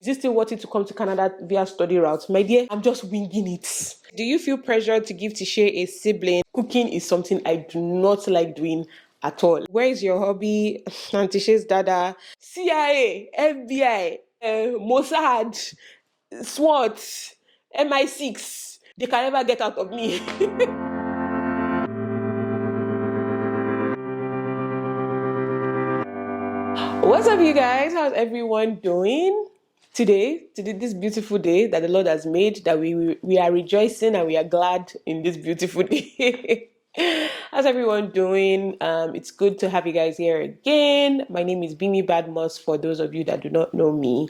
Is it still worth it to come to Canada via study route? My dear, I'm just winging it. Do you feel pressured to give to share a sibling? Cooking is something I do not like doing at all. Where is your hobby? Auntie Shay's dada, CIA, FBI, Mossad, SWAT, MI6. They can never get out of me. What's up, you guys? How's everyone doing today? Today, this beautiful day that the Lord has made, that we are rejoicing and we are glad in this beautiful day. How's everyone doing? It's good to have you guys here again. My name is Bemi Badmus. For those of you that do not know me,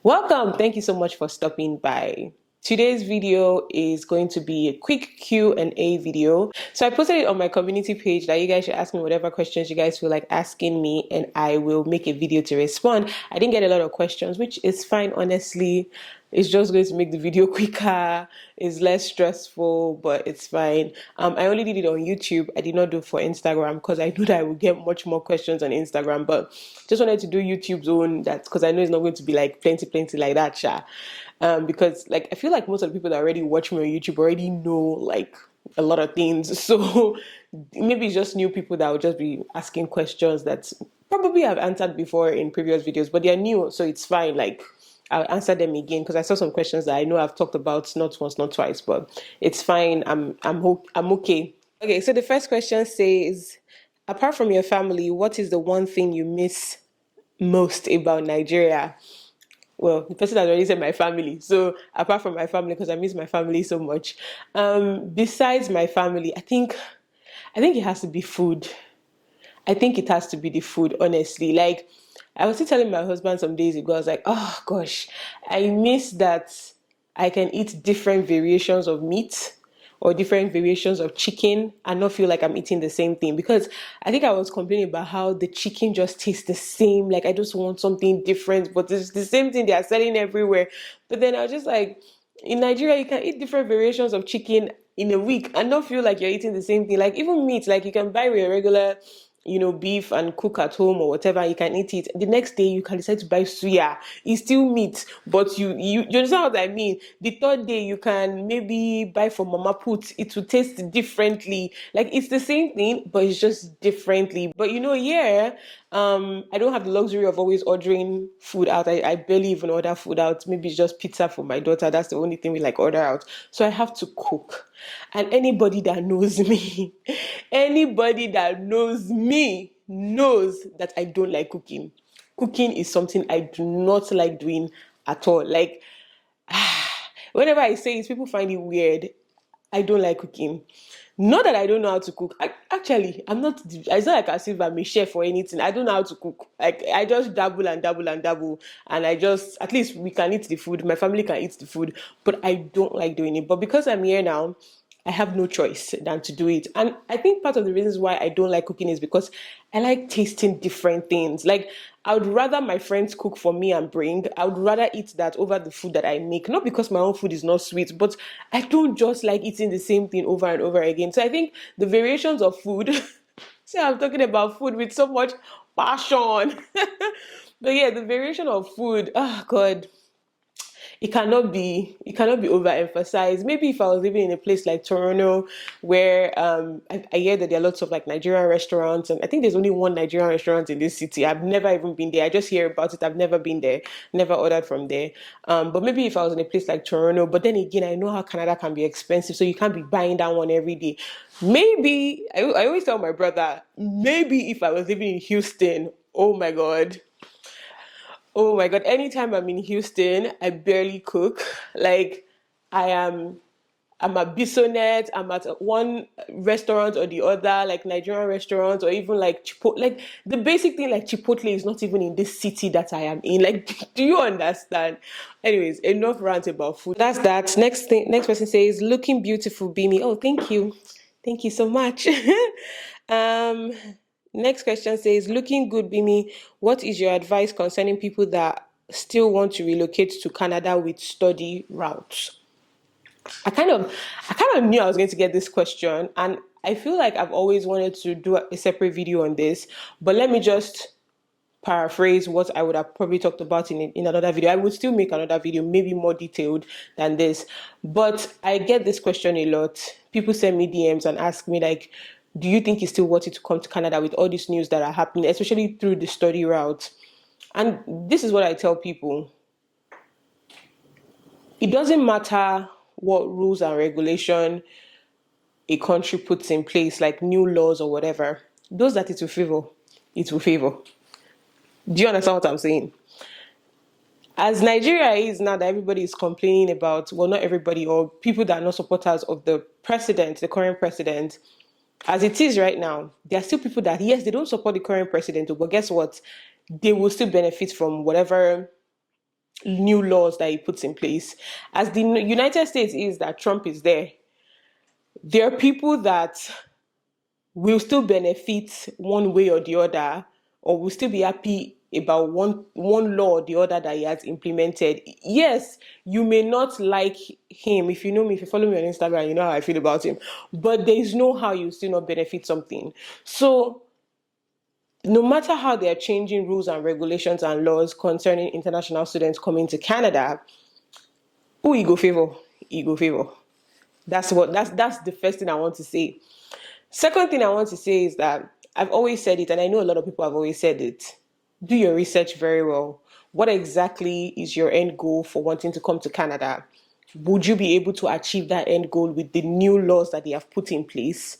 welcome. Thank you so much for stopping by. Today's video is going to be a quick Q&A video. So I posted it on my community page that you guys should ask me whatever questions you guys feel like asking me, and I will make a video to respond. I didn't get a lot of questions, which is fine, honestly. It's just going to make the video quicker. It's less stressful, but it's fine. I only did it on YouTube. I did not do it for Instagram because I knew that I would get much more questions on Instagram, but just wanted to do YouTube's own, that because I know it's not going to be like plenty like that, sha. Because like I feel like most of the people that already watch me on YouTube already know like a lot of things. So maybe it's just new people that will just be asking questions that probably I've answered before in previous videos, but they're new, so it's fine. Like I'll answer them again because I saw some questions that I know I've talked about not once, not twice, but it's fine. I'm okay. Okay, so the first question says, apart from your family, what is the one thing you miss most about Nigeria? Well, the person has already said my family. So apart from my family, because I miss my family so much. Besides my family, I think it has to be food. I think it has to be the food, honestly. Like I was still telling my husband some days ago, I was like, oh gosh, I miss that I can eat different variations of meat or different variations of chicken and not feel like I'm eating the same thing. Because I think I was complaining about how the chicken just tastes the same. Like I just want something different, but it's the same thing they are selling everywhere. But then I was just like, in Nigeria, you can eat different variations of chicken in a week and not feel like you're eating the same thing. Like even meat, like you can buy a regular beef and cook at home or whatever, you can eat it. The next day you can decide to buy suya. It's still meat, but you understand what I mean? The third day you can maybe buy from Mama Put. It will taste differently. Like it's the same thing, but it's just differently. But here, I don't have the luxury of always ordering food out. I barely even order food out. Maybe it's just pizza for my daughter. That's the only thing we like order out. So I have to cook. And anybody that knows me, knows that I don't like cooking. Cooking is something I do not like doing at all. Like, whenever I say it, people find it weird. I don't like cooking. Not that I don't know how to cook. I'm not. It's not like as if I'm a chef or anything. I don't know how to cook. Like I just dabble and dabble and dabble, and I just at least we can eat the food. My family can eat the food, but I don't like doing it. But because I'm here now, I have no choice than to do it. And I think part of the reasons why I don't like cooking is because I like tasting different things. Like, I would rather my friends cook for me and bring. I would rather eat that over the food that I make. Not because my own food is not sweet, but I don't just like eating the same thing over and over again. So I think the variations of food, see, I'm talking about food with so much passion. But yeah, the variation of food, oh God, it cannot be overemphasized. Maybe if I was living in a place like Toronto, where I hear that there are lots of like Nigerian restaurants, and I think there's only one Nigerian restaurant in this city. I've never even been there. I just hear about it. I've never been there, never ordered from there. But maybe if I was in a place like Toronto, but then again, I know how Canada can be expensive, so you can't be buying that one every day. Maybe I always tell my brother, maybe if I was living in Houston, oh my God. Oh my God, anytime I'm in Houston, I barely cook. Like I am I'm at Bisonet, I'm at one restaurant or the other, like Nigerian restaurants or even like Chipotle. Like the basic thing like Chipotle is not even in this city that I am in. Like, do you understand? Anyways, enough rant about food. That's that. Next person says, looking beautiful, Bimi. Oh, thank you. Thank you so much. um Next question says, looking good, Bimi. What is your advice concerning people that still want to relocate to Canada with study routes? I kind of knew I was going to get this question, and I feel like I've always wanted to do a separate video on this, but let me just paraphrase what I would have probably talked about in another video. I would still make another video, maybe more detailed than this. But I get this question a lot. People send me DMs and ask me, like, do you think it's still worth it to come to Canada with all these news that are happening, especially through the study route? And this is what I tell people. It doesn't matter what rules and regulation a country puts in place, like new laws or whatever. Those that it will favor, it will favor. Do you understand what I'm saying? As Nigeria is now, that everybody is complaining about, well, not everybody, or people that are not supporters of the president, the current president, as it is right now, there are still people that, yes, they don't support the current president, but guess what? They will still benefit from whatever new laws that he puts in place. As the United States is, that Trump is there, there are people that will still benefit one way or the other, or will still be happy about one law or the other that he has implemented. Yes, you may not like him. If you know me, if you follow me on Instagram, you know how I feel about him. But there is no how you still not benefit something. So no matter how they are changing rules and regulations and laws concerning international students coming to Canada, who you go favor? You go favor. That's the first thing I want to say. Second thing I want to say is that I've always said it, and I know a lot of people have always said it. Do your research very well. What exactly is your end goal for wanting to come to Canada? Would you be able to achieve that end goal with the new laws that they have put in place?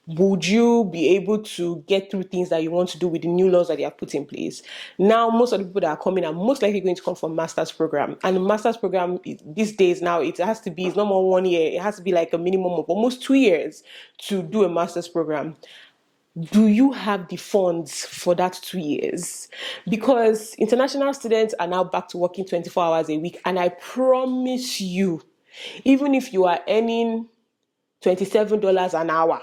Would you be able to get through things that you want to do with the new laws that they have put in place? Now, most of the people that are coming are most likely going to come from master's program. And the master's program these days now, it has to be, it's not more 1 year. It has to be like a minimum of almost 2 years to do a master's program. Do you have the funds for that 2 years? Because international students are now back to working 24 hours a week. And I promise you, even if you are earning $27 an hour,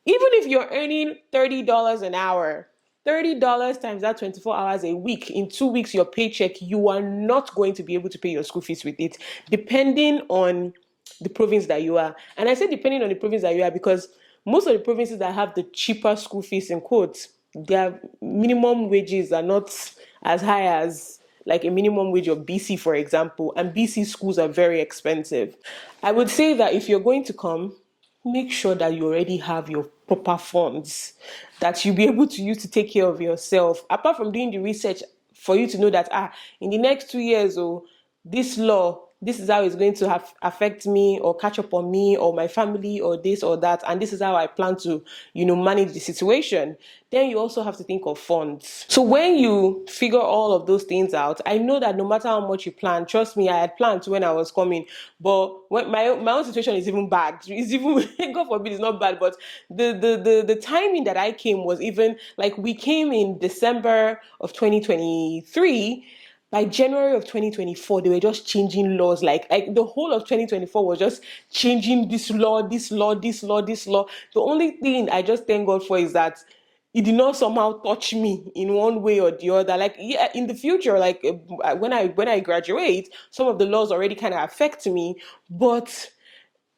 even if you're earning $30 an hour, $30 times that 24 hours a week, in 2 weeks, your paycheck, you are not going to be able to pay your school fees with it, depending on the province that you are. And I say depending on the province that you are because most of the provinces that have the cheaper school fees, in quotes, their minimum wages are not as high as like a minimum wage of BC, for example, and BC schools are very expensive. I would say that if you're going to come, make sure that you already have your proper funds that you'll be able to use to take care of yourself. Apart from doing the research for you to know that, in the next 2 years, this law, this is how it's going to affect me or catch up on me or my family or this or that, and this is how I plan to, manage the situation. Then you also have to think of funds. So when you figure all of those things out, I know that no matter how much you plan, trust me, I had planned when I was coming, but when my own situation is even bad. It's even God forbid it's not bad, but the timing that I came was even like we came in December of 2023. By January of 2024, they were just changing laws. Like the whole of 2024 was just changing this law, this law, this law, this law. The only thing I just thank God for is that it did not somehow touch me in one way or the other. Like, yeah, in the future, like when I graduate, some of the laws already kind of affect me, but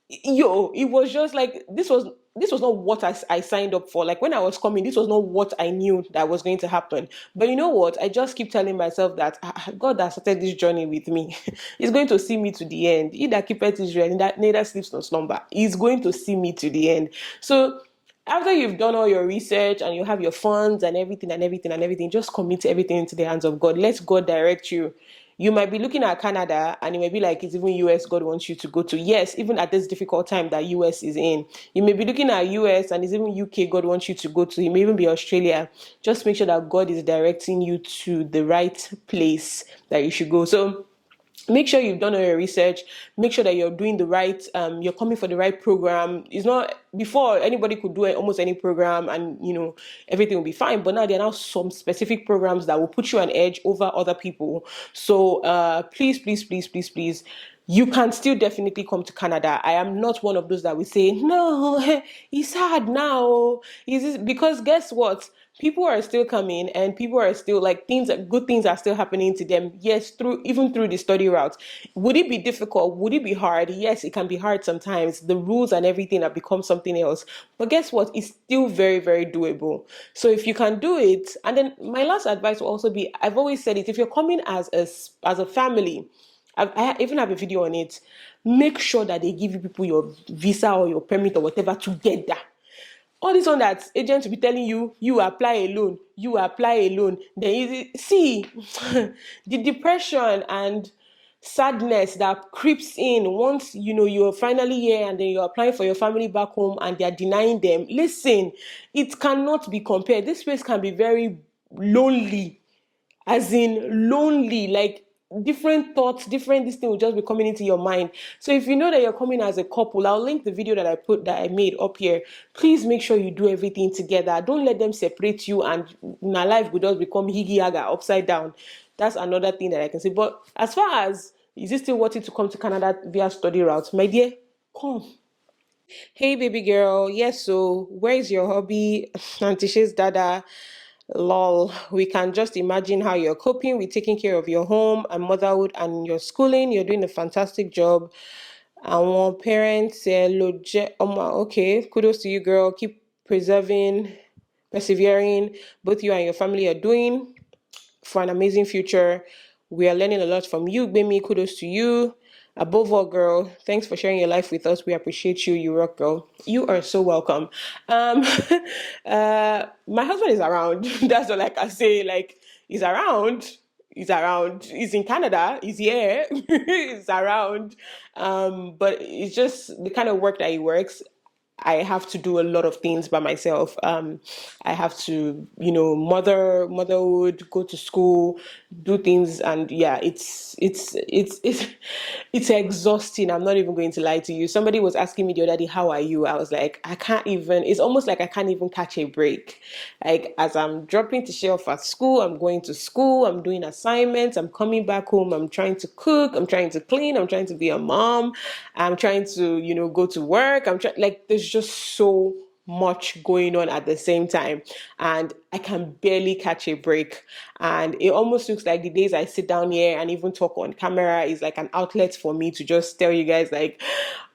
it was just like this was not what I signed up for. Like when I was coming, this was not what I knew that was going to happen. But you know what? I just keep telling myself that God that started this journey with me is going to see me to the end. He that keepeth Israel, neither sleeps nor slumber. He's going to see me to the end. So after you've done all your research and you have your funds and everything, just commit everything into the hands of God. Let God direct you. You might be looking at Canada and it may be like it's even US God wants you to go to. Yes, even at this difficult time that US is in. You may be looking at US and it's even UK God wants you to go to. It may even be Australia. Just make sure that God is directing you to the right place that you should go. So make sure you've done all your research. Make sure that you're doing the right, you're coming for the right program. It's not, before anybody could do almost any program and, everything will be fine. But now there are now some specific programs that will put you on edge over other people. So please, you can still definitely come to Canada. I am not one of those that will say, no, it's hard now. Because guess what? people are still coming, and people are still like good things are still happening to them. Yes, even through the study route. Would it be difficult? Would it be hard? Yes, it can be hard sometimes. The rules and everything have become something else. But guess what? It's still very, very doable. So if you can do it, and then my last advice will also be, I've always said it, if you're coming as a family, I even have a video on it. Make sure that they give you people your visa or your permit or whatever together. All this one that agents will be telling you, you apply alone, you apply alone. Then see the depression and sadness that creeps in once you're finally here and then you're applying for your family back home and they're denying them. Listen, it cannot be compared. This place can be very lonely, as in lonely, like different thoughts, different this thing will just be coming into your mind. So if you know that you're coming as a couple, I'll link the video that I made up here. Please make sure you do everything together. Don't let them separate you and my life will just become higgy yaga upside down. That's another thing that I can say. But as far as is it still worth it to come to Canada via study route, my dear, come. Hey baby girl, yes, so where is your hobby? Auntie Shay's dada. Lol, we can just imagine how you're coping with taking care of your home and motherhood and your schooling. You're doing a fantastic job. Our parents say, okay, kudos to you, girl. Keep persevering. Both you and your family are doing for an amazing future. We are learning a lot from you, Gbemi. Kudos to you. Above all, girl, thanks for sharing your life with us. We appreciate you. You rock, girl. You are so welcome. My husband is around. That's all I can say. Like, he's around. He's around. He's in Canada. He's here. He's around. But it's just the kind of work that he works. I have to do a lot of things by myself. I have to, motherhood, go to school, do things, and yeah, it's exhausting. I'm not even going to lie to you. Somebody was asking me the other day, "How are you?" I was like, I can't even. It's almost like I can't even catch a break. Like as I'm dropping to share off at school, I'm going to school, I'm doing assignments, I'm coming back home, I'm trying to cook, I'm trying to clean, I'm trying to be a mom, I'm trying to, go to work. I'm trying like there's just so much going on at the same time and I can barely catch a break. And it almost looks like the days I sit down here and even talk on camera is like an outlet for me to just tell you guys like,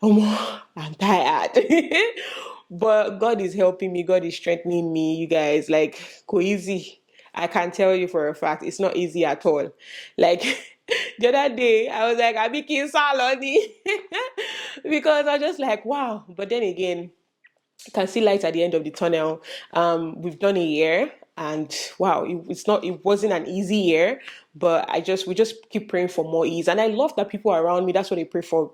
oh, I'm tired. But God is helping me, God is strengthening me, you guys. Like, go easy. I can tell you for a fact, it's not easy at all. Like, the other day, I was like, I'm making saloni. Because I was just like, wow. But then again, can see light at the end of the tunnel. We've done a year, and wow, it wasn't an easy year, but we just keep praying for more ease. And I love that people around me, that's what they pray for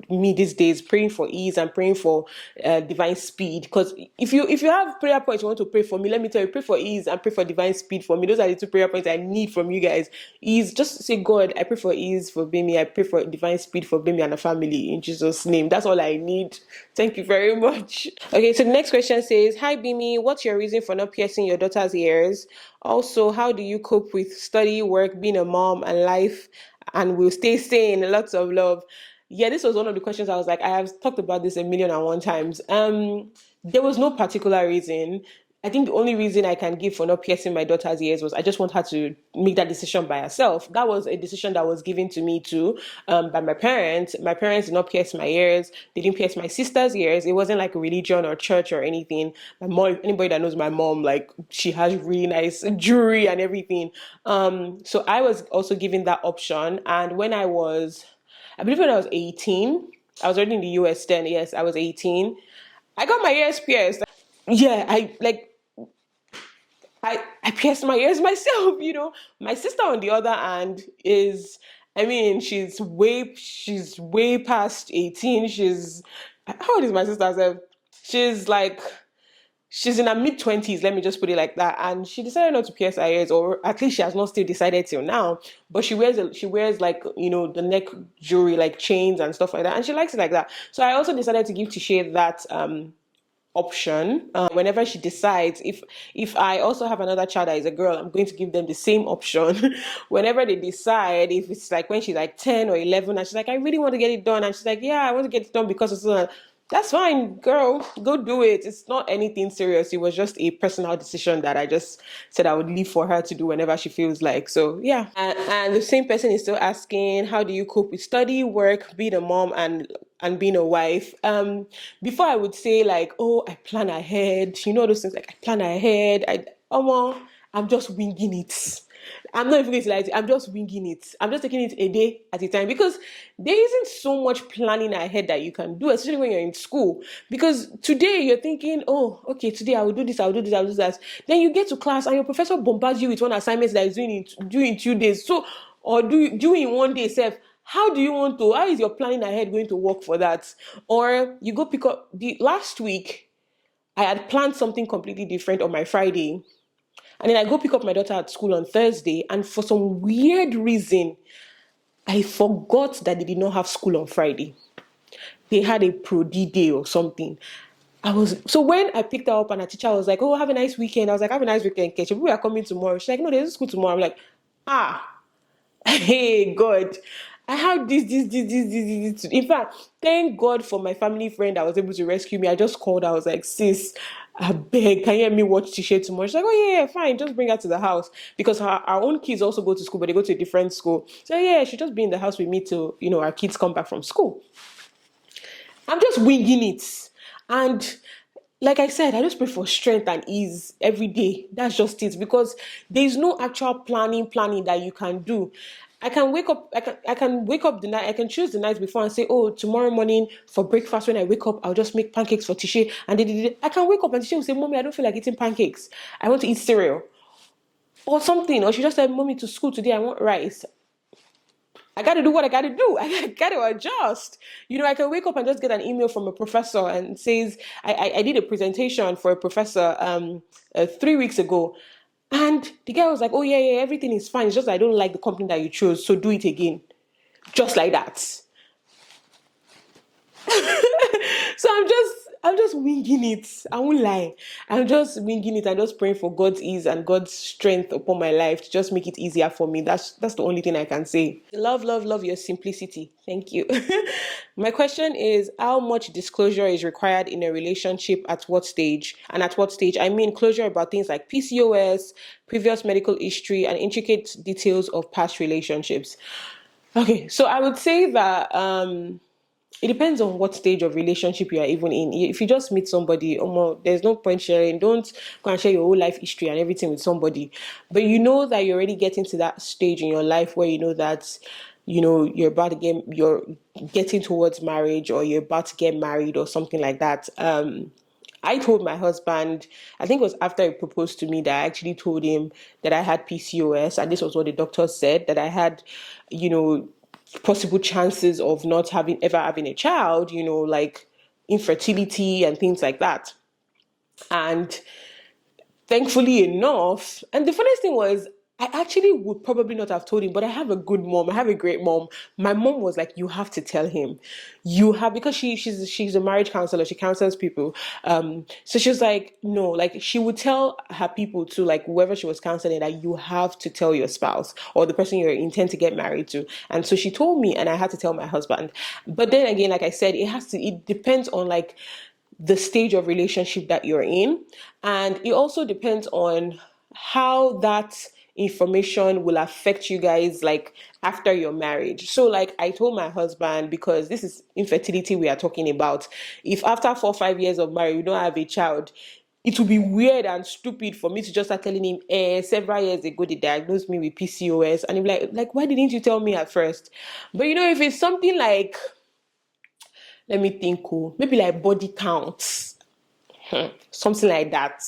me these days, praying for ease and praying for divine speed. Because if you have prayer points you want to pray for me, let me tell you, pray for ease and pray for divine speed for me. Those are the two prayer points I need from you guys. Ease, just say, God, I pray for ease for Bemi, I pray for divine speed for Bemi and the family in Jesus' name. That's all I need. Thank you very much. Okay, so the next question says, hi Bemi, what's your reason for not piercing your daughter's ears? Also, how do you cope with study, work, being a mom, and life? And will stay sane. Lots of love. Yeah, this was one of the questions I was like, I have talked about this a million and one times. There was no particular reason. I think the only reason I can give for not piercing my daughter's ears was I just want her to make that decision by herself. That was a decision that was given to me too by my parents. My parents did not pierce my ears. They didn't pierce my sister's ears. It wasn't like a religion or church or anything. My mom, anybody that knows my mom, like she has really nice jewelry and everything. So I was also given that option. And I believe when I was 18, I was already in the US then. Yes, I was 18. I got my ears pierced. Yeah, I pierced my ears myself, My sister, on the other hand, she's way past 18. How old is my sister herself? She's like, she's in her mid-20s, let me just put it like that. And she decided not to pierce her ears, or at least she has not still decided till now. But she wears like, the neck jewelry, like chains and stuff like that. And she likes it like that. So I also decided to give Tisha that, option whenever she decides. If I also have another child that is a girl, I'm going to give them the same option whenever they decide. If it's like when she's like 10 or 11 and she's like, I really want to get it done, and she's like, yeah, I want to get it done because it's That's fine, girl. Go do it. It's not anything serious. It was just a personal decision that I just said I would leave for her to do whenever she feels like. So yeah. And the same person is still asking, how do you cope with study, work, being a mom, and being a wife? Before I would say like, oh, I plan ahead. You know those things like I plan ahead. I'm just winging it. I'm not even going to lie to you, I'm just winging it. I'm just taking it a day at a time because there isn't so much planning ahead that you can do, especially when you're in school. Because today you're thinking, oh, okay, today I will do this, I will do this, I will do that. Then you get to class and your professor bombards you with one assignment that is due in 2 days. So, or do in one day, self. How is your planning ahead going to work for that? Or you go pick up the last week, I had planned something completely different on my Friday. And then I go pick up my daughter at school on Thursday, and for some weird reason, I forgot that they did not have school on Friday. They had a pro D day or something. So when I picked her up and her teacher was like, "Oh, have a nice weekend." I was like, "Have a nice weekend, Kechi. We are coming tomorrow." She's like, "No, there's school tomorrow." I'm like, "Ah, hey God, I have this. In fact, thank God for my family friend that was able to rescue me. I just called. I was like, sis, I beg, can you help me watch Tisha tomorrow? She's like, oh yeah, fine, just bring her to the house because our own kids also go to school, but they go to a different school. So yeah, she'll just be in the house with me till our kids come back from school. I'm just winging it. And like I said, I just pray for strength and ease every day. That's just it. Because there's no actual planning that you can do. I can wake up, I can wake up the night, I can choose the night before and say, oh, tomorrow morning for breakfast when I wake up, I'll just make pancakes for Tisha. And I can wake up and Tisha will say, Mommy, I don't feel like eating pancakes. I want to eat cereal. Or something. Or she just said, Mommy, to school today, I want rice. I got to do what I got to do. I got to adjust. I can wake up and just get an email from a professor and says, I did a presentation for a professor 3 weeks ago. And the guy was like, oh, yeah, everything is fine. It's just I don't like the company that you chose. So do it again. Just like that. So I'm just winging it. I won't lie. I'm just winging it and just praying for God's ease and God's strength upon my life to just make it easier for me. That's the only thing I can say. Love your simplicity. Thank you. My question is, how much disclosure is required in a relationship at what stage? And at what stage? I mean closure about things like PCOS, previous medical history, and intricate details of past relationships. Okay, so I would say that it depends on what stage of relationship you are even in. If you just meet somebody, there's no point sharing. Don't go and share your whole life history and everything with somebody. But you know that you're already getting to that stage in your life where you know that you're getting towards marriage or you're about to get married or something like that. I told my husband, I think it was after he proposed to me, that I actually told him that I had PCOS, and this was what the doctor said, that I had, possible chances of not ever having a child, like infertility and things like that. And thankfully enough, and the funniest thing was, I actually would probably not have told him, but I have a good mom. I have a great mom. My mom was like, "You have to tell him. You have," because she's a marriage counselor. She counsels people. So she was like, "No," like she would tell her people to, like, whoever she was counseling, that you have to tell your spouse or the person you intend to get married to. And so she told me, and I had to tell my husband. But then again, like I said, it depends on like the stage of relationship that you're in, and it also depends on how that information will affect you guys, like after your marriage. So like I told my husband, because this is infertility we are talking about, if after 4 or 5 years of marriage you don't have a child, it would be weird and stupid for me to just start telling him, several years ago they diagnosed me with PCOS, and he'd be like, why didn't you tell me at first? But if it's something like, let me think, maybe like body counts, something like that.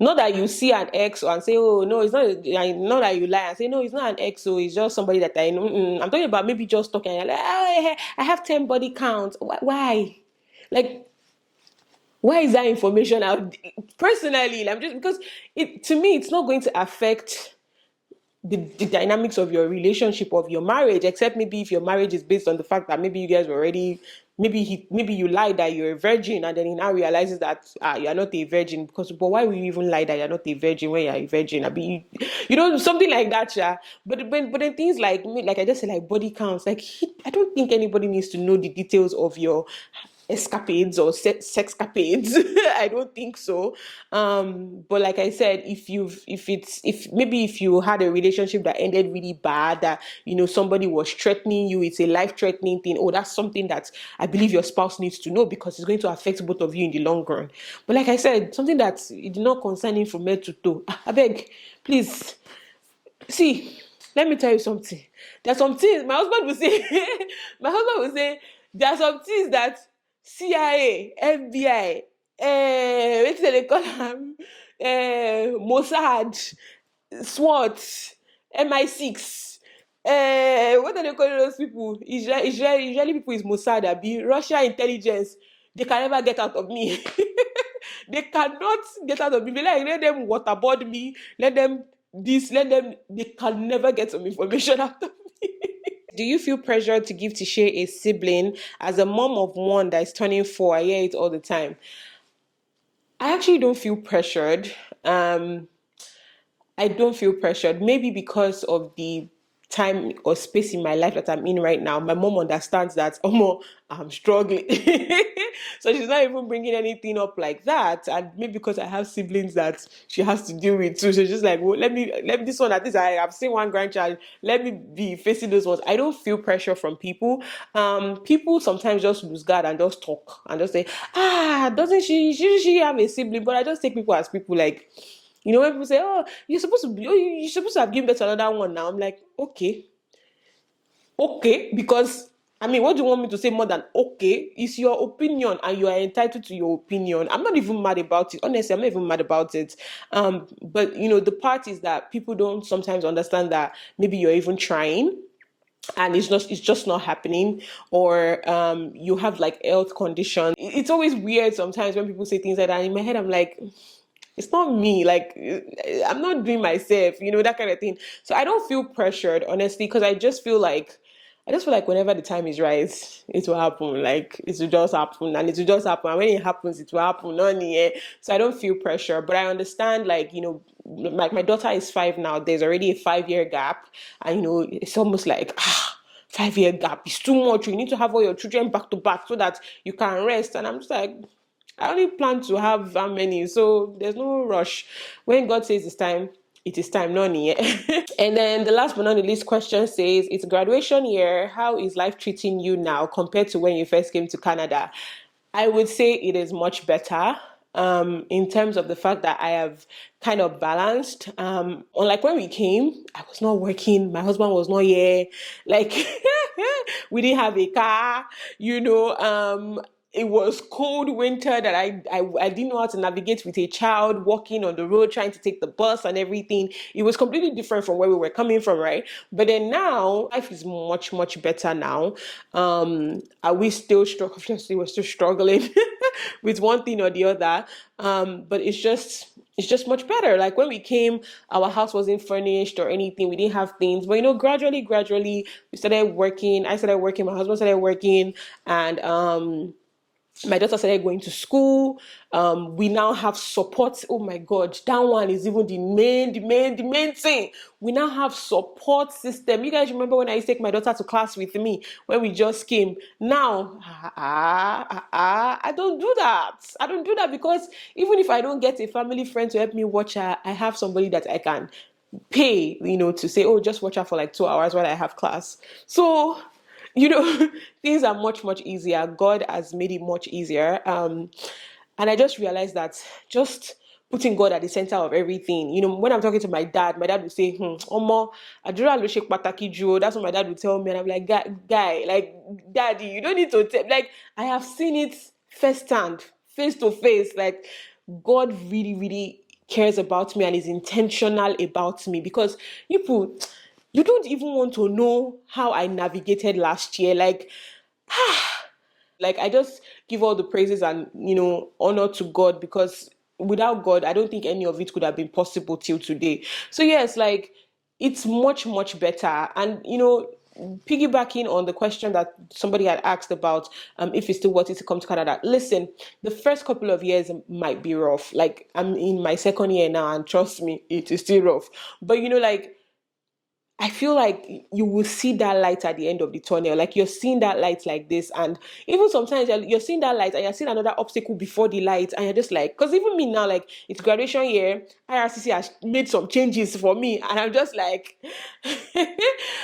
Not that you see an ex and say, oh no, it's not. Not that you lie and say, no, it's not an ex, so it's just somebody that I know. I'm talking about maybe just talking. Like, oh, I have 10 body counts. Why? Like, why is that information out? Personally, I'm just, because to me, it's not going to affect the dynamics of your relationship, of your marriage, except maybe if your marriage is based on the fact that maybe you guys were already, maybe you lied that you're a virgin, and then he now realizes that you're not a virgin. But why will you even lie that you're not a virgin when you're a virgin? I mean, something like that, yeah. But then things like I just said, like body counts, like I don't think anybody needs to know the details of your escapades or sexcapades. I don't think so. But like I said, if you had a relationship that ended really bad, that somebody was threatening you, it's a life-threatening thing. Oh, that's something that I believe your spouse needs to know, because it's going to affect both of you in the long run. But like I said, something that it did not concern him from head to toe. I beg, please. See, let me tell you something. There's some things my husband will say. My husband will say there are some things that CIA, FBI, what do they call them? Mossad, SWAT, MI6. What are they calling those people? Israeli people is Mossad, Abi. Russia intelligence. They can never get out of me. They cannot get out of me. Like, let them waterboard me. Let them this. Let them. They can never get some information out of me. Do you feel pressured to give to share a sibling? As a mom of one that is turning 4, I hear it all the time. I actually don't feel pressured. I don't feel pressured. Maybe because of the time or space in my life that I'm in right now. My mom understands that, oh, I'm struggling. So she's not even bringing anything up like that. And maybe because I have siblings that she has to deal with too. So she's just like, well, let me this one, at least I have seen one grandchild. Let me be facing those ones. I don't feel pressure from people. People sometimes just lose guard and just talk and just say, doesn't she have a sibling? But I just take people as people, like, when people say, "Oh, you're supposed to have given birth to another one now," I'm like, okay, because I mean, what do you want me to say more than okay? It's your opinion, and you are entitled to your opinion. I'm not even mad about it. Honestly, I'm not even mad about it. But the part is that people don't sometimes understand that maybe you're even trying, and it's just not happening, or you have like health condition. It's always weird sometimes when people say things like that. In my head, I'm like, it's not me, like, I'm not doing myself, that kind of thing. So I don't feel pressured, honestly, because I just feel like whenever the time is right, it will happen. Like, it will just happen, and it will just happen. And when it happens, it will happen. So I don't feel pressure, but I understand, like, like my daughter is 5 now. There's already a 5-year gap, and it's almost like 5-year gap is too much. You need to have all your children back to back so that you can rest. And I'm just like, I only plan to have that many, so there's no rush. When God says it's time, it is time, no need. And then the last but not the least question says, it's graduation year. How is life treating you now compared to when you first came to Canada? I would say it is much better. In terms of the fact that I have kind of balanced. Unlike when we came, I was not working, my husband was not here, like we didn't have a car, it was cold winter that I didn't know how to navigate with a child walking on the road, trying to take the bus and everything. It was completely different from where we were coming from, right? But then now, life is much, much better now. Are we still struggling? Obviously, we're still struggling with one thing or the other. But it's just much better. Like when we came, our house wasn't furnished or anything. We didn't have things. But gradually, we started working. I started working. My husband started working, and my daughter started going to school. We now have support. Oh my God, that one is even the main thing. We now have support system. You guys remember when I used to take my daughter to class with me when we just came? Now, I don't do that. I don't do that because even if I don't get a family friend to help me watch her, I have somebody that I can pay, to say, oh, just watch her for like 2 hours while I have class. So things are much, much easier. God has made it much easier. And I just realized that just putting God at the center of everything. When I'm talking to my dad would say, Omo, Adura lo shek pataki ju. That's what my dad would tell me. And I'm like, guy, like, daddy, you don't need to tell. Like, I have seen it firsthand, face to face. Like, God really, really cares about me and is intentional about me, because you don't even want to know how I navigated last year. Like I just give all the praises and honor to God, because without God, I don't think any of it could have been possible till today. So yes, like, it's much, much better. And piggybacking on the question that somebody had asked about if it's still worth it to come to Canada. Listen, the first couple of years might be rough. Like, I'm in my second year now, and trust me, it is still rough. But like, I feel like you will see that light at the end of the tunnel. Like you're seeing that light like this. And even sometimes you're seeing that light and you're seeing another obstacle before the light. And you're just like, because even me now, like it's graduation year, IRCC has made some changes for me. And I'm just like, and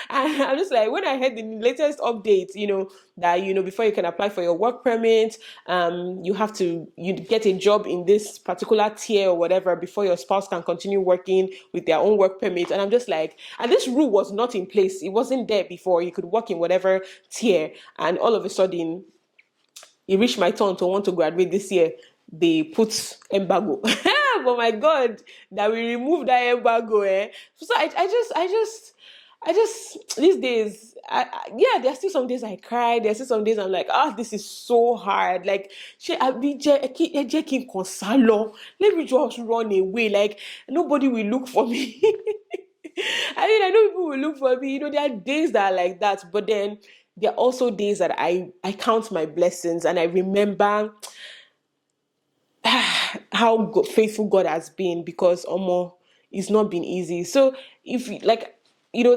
I'm just like, when I heard the latest update, that, before you can apply for your work permit, you get a job in this particular tier or whatever before your spouse can continue working with their own work permit. And I'm just like, and this rule was not in place. It wasn't there before. You could work in whatever tier. And all of a sudden, it reached my turn to want to graduate this year. They put embargo. But my God, that we remove that embargo. So I just these days, yeah, there's still some days I cry. There's still some days I'm like, this is so hard. Like, let me just run away. Like, nobody will look for me. I know people will look for me. There are days that are like that, but then there are also days that I count my blessings and I remember how faithful God has been, because it's not been easy. So if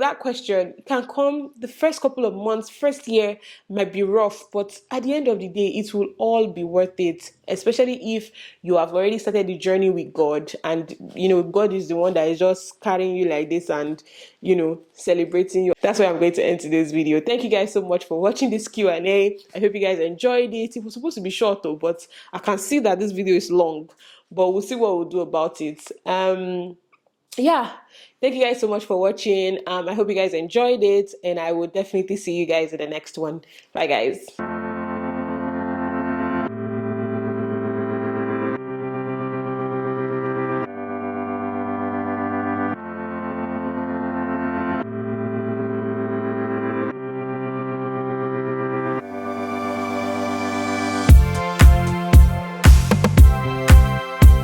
that question can come, the first couple of months, first year might be rough, but at the end of the day, it will all be worth it, especially if you have already started the journey with God, and God is the one that is just carrying you like this and celebrating you. That's where I'm going to end today's video. Thank you guys so much for watching this Q&A. I hope you guys enjoyed it. It was supposed to be short though, but I can see that this video is long, but we'll see what we'll do about it. Yeah, thank you guys so much for watching. I hope you guys enjoyed it, and I will definitely see you guys in the next one. Bye guys.